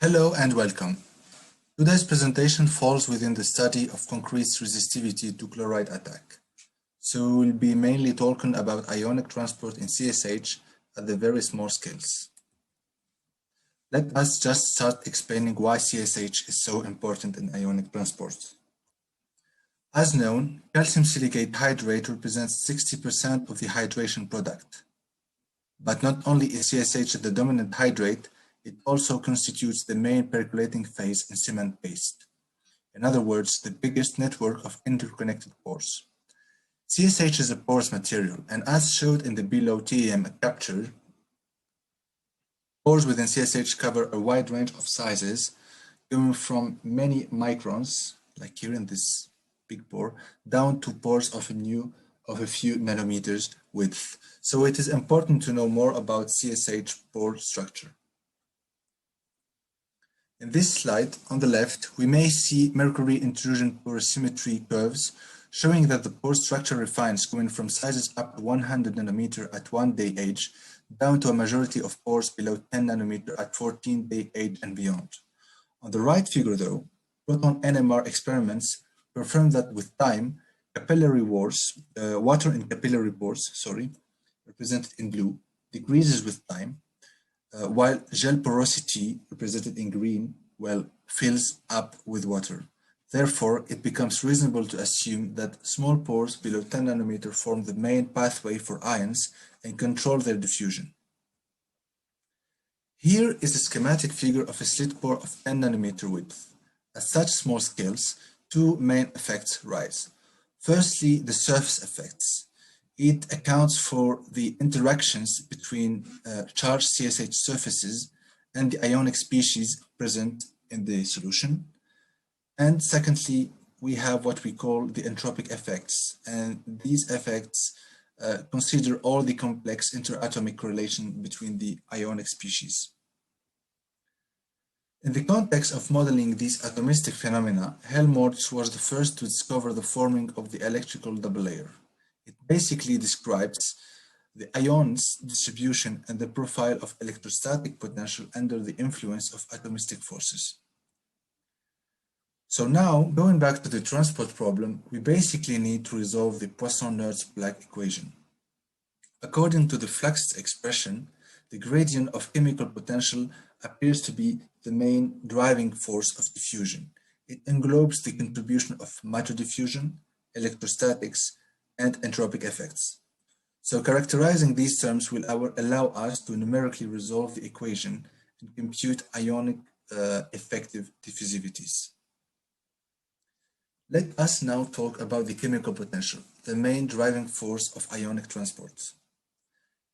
Hello and welcome. Today's presentation falls within the study of concrete's resistivity to chloride attack. So we'll be mainly talking about ionic transport in CSH at the very small scales. Let us just start explaining why CSH is so important in ionic transport. As known, calcium silicate hydrate represents 60% of the hydration product. But not only is CSH the dominant hydrate, it also constitutes the main percolating phase in cement paste. In other words, the biggest network of interconnected pores. CSH is a porous material, and as showed in the below TEM capture, pores within CSH cover a wide range of sizes, going from many microns, like here in this big pore, down to pores of a few nanometers width. So it is important to know more about CSH pore structure. In this slide, on the left, we may see mercury intrusion porosymmetry curves showing that the pore structure refines going from sizes up to 100 nanometer at 1-day age down to a majority of pores below 10 nanometer at 14-day age and beyond. On the right figure though, proton NMR experiments confirm that with time, capillary pores, water in capillary pores, represented in blue, decreases with time, while gel porosity, represented in green, fills up with water. Therefore, it becomes reasonable to assume that small pores below 10 nanometer form the main pathway for ions and control their diffusion. Here is a schematic figure of a slit pore of 10 nanometer width. At such small scales, two main effects rise. Firstly, the surface effects. It accounts for the interactions between charged CSH surfaces and the ionic species present in the solution. And secondly, we have what we call the entropic effects. And these effects consider all the complex interatomic correlation between the ionic species. In the context of modeling these atomistic phenomena, Helmholtz was the first to discover the forming of the electrical double layer. It basically describes the ions distribution and the profile of electrostatic potential under the influence of atomistic forces. So now, going back to the transport problem, we basically need to resolve the Poisson-Nernst-Black equation. According to the Flux's expression, the gradient of chemical potential appears to be the main driving force of diffusion. It englobes the contribution of matter diffusion, electrostatics, and entropic effects. So characterizing these terms will allow us to numerically resolve the equation and compute ionic effective diffusivities. Let us now talk about the chemical potential, the main driving force of ionic transport.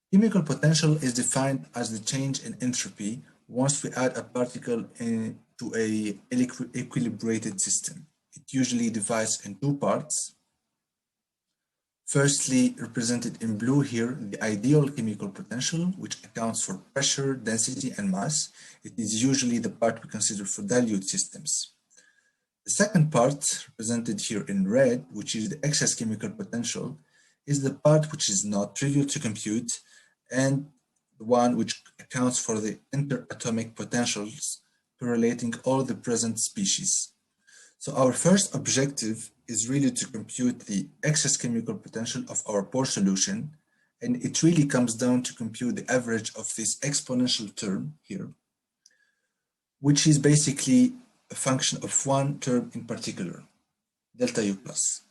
Chemical potential is defined as the change in entropy once we add a particle into an equilibrated system. It usually divides in two parts. Firstly, represented in blue here, the ideal chemical potential, which accounts for pressure, density, and mass. It is usually the part we consider for dilute systems. The second part, represented here in red, which is the excess chemical potential, is the part which is not trivial to compute and the one which accounts for the interatomic potentials correlating all the present species. So our first objective is really to compute the excess chemical potential of our pore solution, and it really comes down to compute the average of this exponential term here, which is basically a function of one term in particular, delta U plus.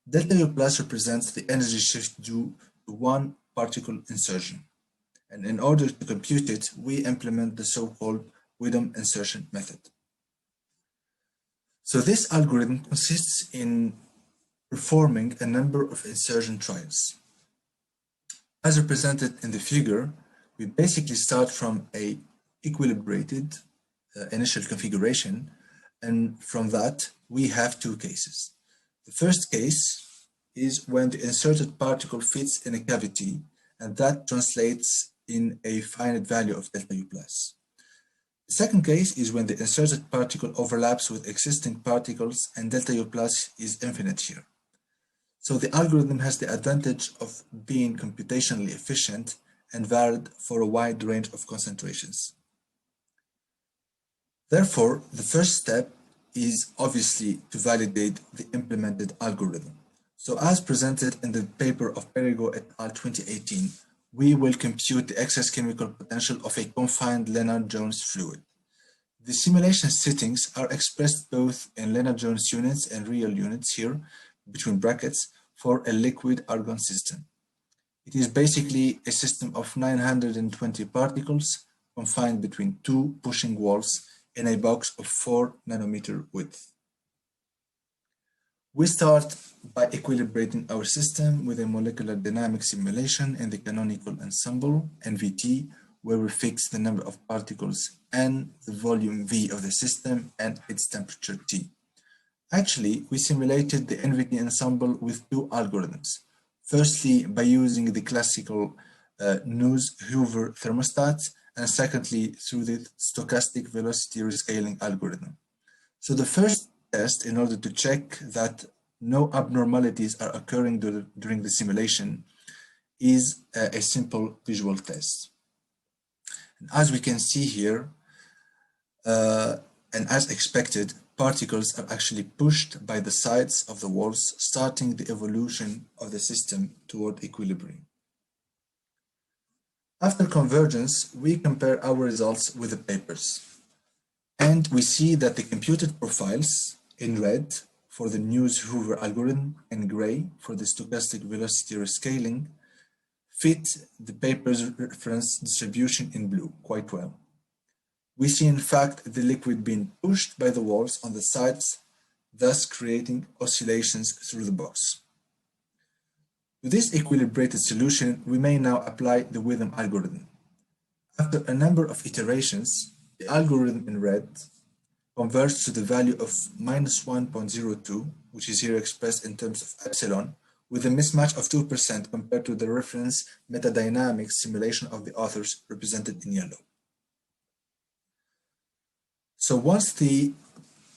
Delta U plus represents the energy shift due to one particle insertion. And in order to compute it, we implement the so-called Widom insertion method. So this algorithm consists in performing a number of insertion trials. As represented in the figure, we basically start from a equilibrated initial configuration, and from that we have two cases. The first case is when the inserted particle fits in a cavity, and that translates in a finite value of delta U plus. The second case is when the inserted particle overlaps with existing particles and delta U plus is infinite here. So the algorithm has the advantage of being computationally efficient and valid for a wide range of concentrations. Therefore, the first step is obviously to validate the implemented algorithm. So as presented in the paper of Perigo et al. 2018, we will compute the excess chemical potential of a confined Lennard-Jones fluid. The simulation settings are expressed both in Lennard-Jones units and real units here, between brackets, for a liquid argon system. It is basically a system of 920 particles confined between two pushing walls in a box of 4 nanometer width. We start by equilibrating our system with a molecular dynamics simulation in the canonical ensemble, NVT, where we fix the number of particles and the volume V of the system and its temperature T. Actually, we simulated the NVT ensemble with two algorithms. Firstly, by using the classical Hoover thermostat, and secondly, through the stochastic velocity rescaling algorithm. So the first test, in order to check that no abnormalities are occurring during the simulation, is a simple visual test. And as we can see here, and as expected, particles are actually pushed by the sides of the walls, starting the evolution of the system toward equilibrium. After convergence, we compare our results with the papers. And we see that the computed profiles in red for the Hoover algorithm and gray for the stochastic velocity rescaling fit the paper's reference distribution in blue quite well. We see in fact the liquid being pushed by the walls on the sides, thus creating oscillations through the box. To this equilibrated solution, we may now apply the Witham algorithm. After a number of iterations, the algorithm in red converts to the value of -1.02, which is here expressed in terms of epsilon, with a mismatch of 2% compared to the reference metadynamics simulation of the authors represented in yellow. So once the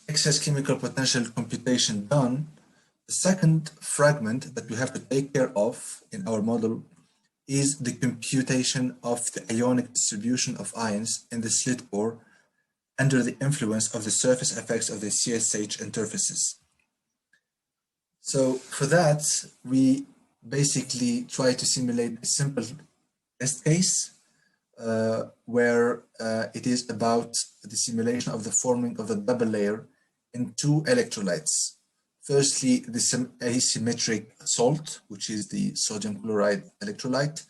excess chemical potential computation done, the second fragment that we have to take care of in our model is the computation of the ionic distribution of ions in the slit pore under the influence of the surface effects of the CSH interfaces. So for that, we basically try to simulate a simple test case where it is about the simulation of the forming of the double layer in two electrolytes. Firstly, the asymmetric salt, which is the sodium chloride electrolyte,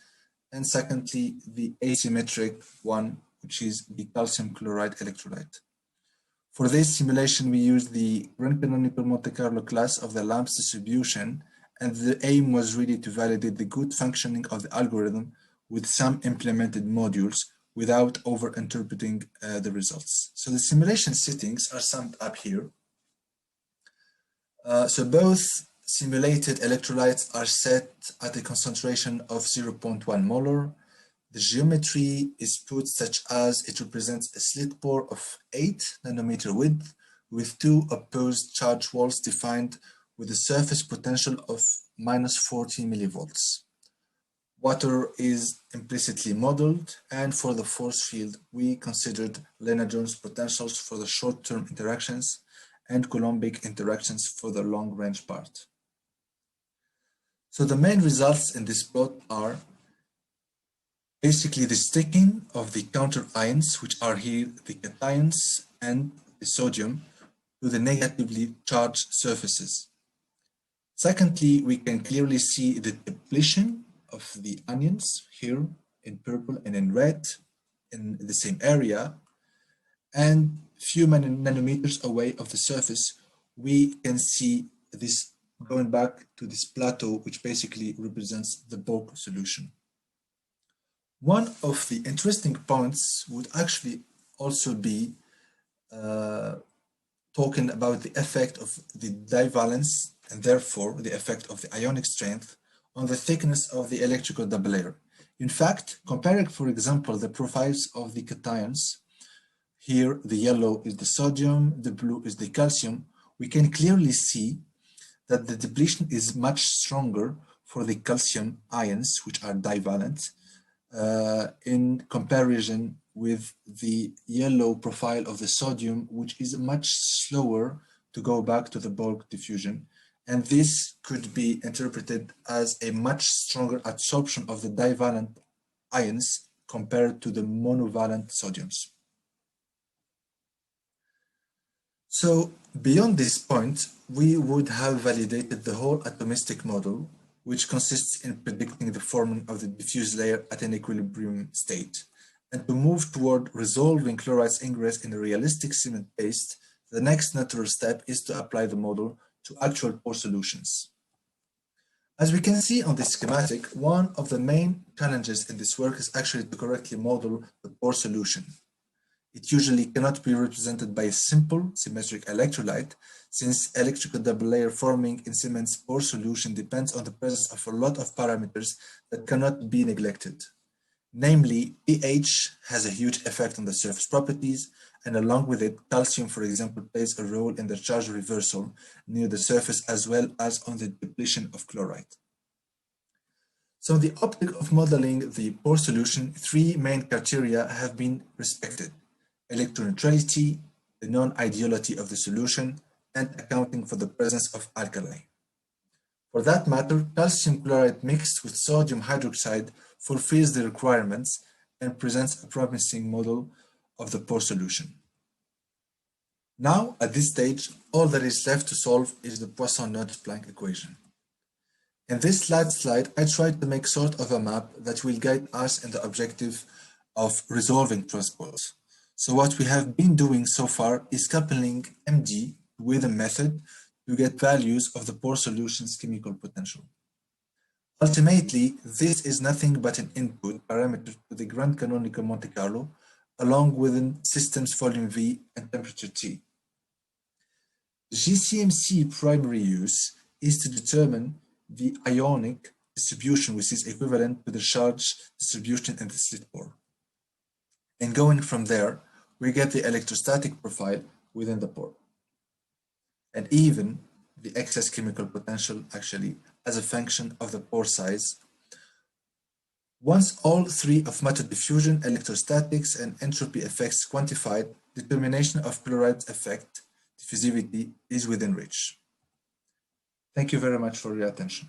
and secondly, the asymmetric one, which is the calcium chloride electrolyte. For this simulation, we used the grand canonical Monte Carlo class of the Lamps distribution, and the aim was really to validate the good functioning of the algorithm with some implemented modules without over-interpreting the results. So the simulation settings are summed up here. So both simulated electrolytes are set at a concentration of 0.1 molar. The geometry is put such as it represents a slit pore of 8 nanometer width with two opposed charge walls defined with a surface potential of -40 millivolts. Water is implicitly modeled, and for the force field, we considered Lennard-Jones potentials for the short-term interactions and Coulombic interactions for the long-range part. So the main results in this plot are basically the sticking of the counter ions, which are here the cations and the sodium, to the negatively charged surfaces. Secondly, we can clearly see the depletion of the anions here in purple and in red in the same area, and few nanometers away of the surface, we can see this going back to this plateau, which basically represents the bulk solution. One of the interesting points would actually also be talking about the effect of the divalence and therefore the effect of the ionic strength on the thickness of the electrical double layer. In fact, comparing, for example, the profiles of the cations, here the yellow is the sodium, the blue is the calcium, we can clearly see that the depletion is much stronger for the calcium ions, which are divalent, in comparison with the yellow profile of the sodium, which is much slower to go back to the bulk diffusion. And this could be interpreted as a much stronger adsorption of the divalent ions compared to the monovalent sodiums. So beyond this point, we would have validated the whole atomistic model, which consists in predicting the forming of the diffuse layer at an equilibrium state. And to move toward resolving chloride's ingress in a realistic cement paste, the next natural step is to apply the model to actual pore solutions. As we can see on this schematic, one of the main challenges in this work is actually to correctly model the pore solution. It usually cannot be represented by a simple symmetric electrolyte, since electrical double layer forming in cement's pore solution depends on the presence of a lot of parameters that cannot be neglected. Namely, pH has a huge effect on the surface properties, and along with it, calcium, for example, plays a role in the charge reversal near the surface as well as on the depletion of chloride. So in the optic of modeling the pore solution, three main criteria have been respected: electroneutrality, the non-ideality of the solution, and accounting for the presence of alkali. For that matter, calcium chloride mixed with sodium hydroxide fulfills the requirements and presents a promising model of the pore solution. Now, at this stage, all that is left to solve is the Poisson-Nernst-Planck equation. In this last slide, I tried to make sort of a map that will guide us in the objective of resolving transports. So what we have been doing so far is coupling MD with a method to get values of the pore solution's chemical potential. Ultimately, this is nothing but an input parameter to the Grand Canonical Monte Carlo, along with systems volume V and temperature T. GCMC primary use is to determine the ionic distribution, which is equivalent to the charge distribution in the slit pore. And going from there, we get the electrostatic profile within the pore, and even the excess chemical potential actually as a function of the pore size. Once all three of matter diffusion, electrostatics, and entropy effects quantified, determination of chloride's effect diffusivity is within reach. Thank you very much for your attention.